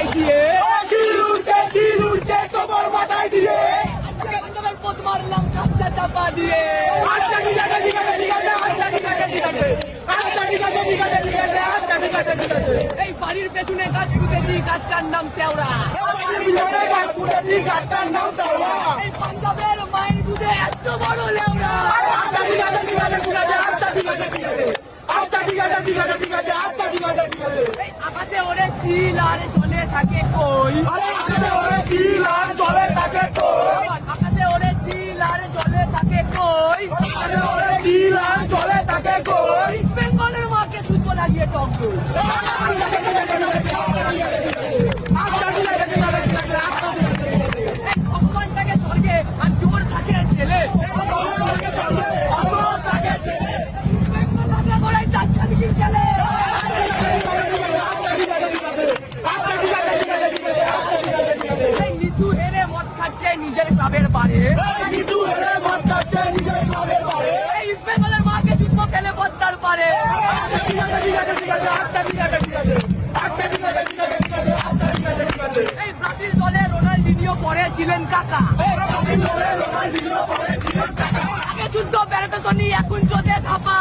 মাথায় দিয়ে তোমার মাথায় দিয়ে পথ মারলাম কাচ্চা চাপা দিয়ে। এই বাড়ির পেছনে গাছ পুঁতেছি, গাছটার নাম শেওড়া। এই পাঞ্জাবের মায়ের দুধে এত বড় লেওড়া। এই আকাশে ওরে চিল আর জলে থাকে কই। আকাশে ওরে চিল আর জলে থাকে কই। বেঙ্গলের মাকে সুতো লাগিয়ে টক দই। এই ভগবান থাকে স্বর্গে আর জোর থাকে ছেলে। নিতু হেরে মদ খাচ্ছে নিজের ক্লাবের বারে। এই ইস্ট বেঙ্গলের মাকে জুতো ফেলে বদ্দার পারে। এই ব্রাজিল দলে রোনাল্ডিনিও পরে ছিলেন কাকা। আগে যুদ্ধ বেড়াতে শুনি এখন চোদে থাপা।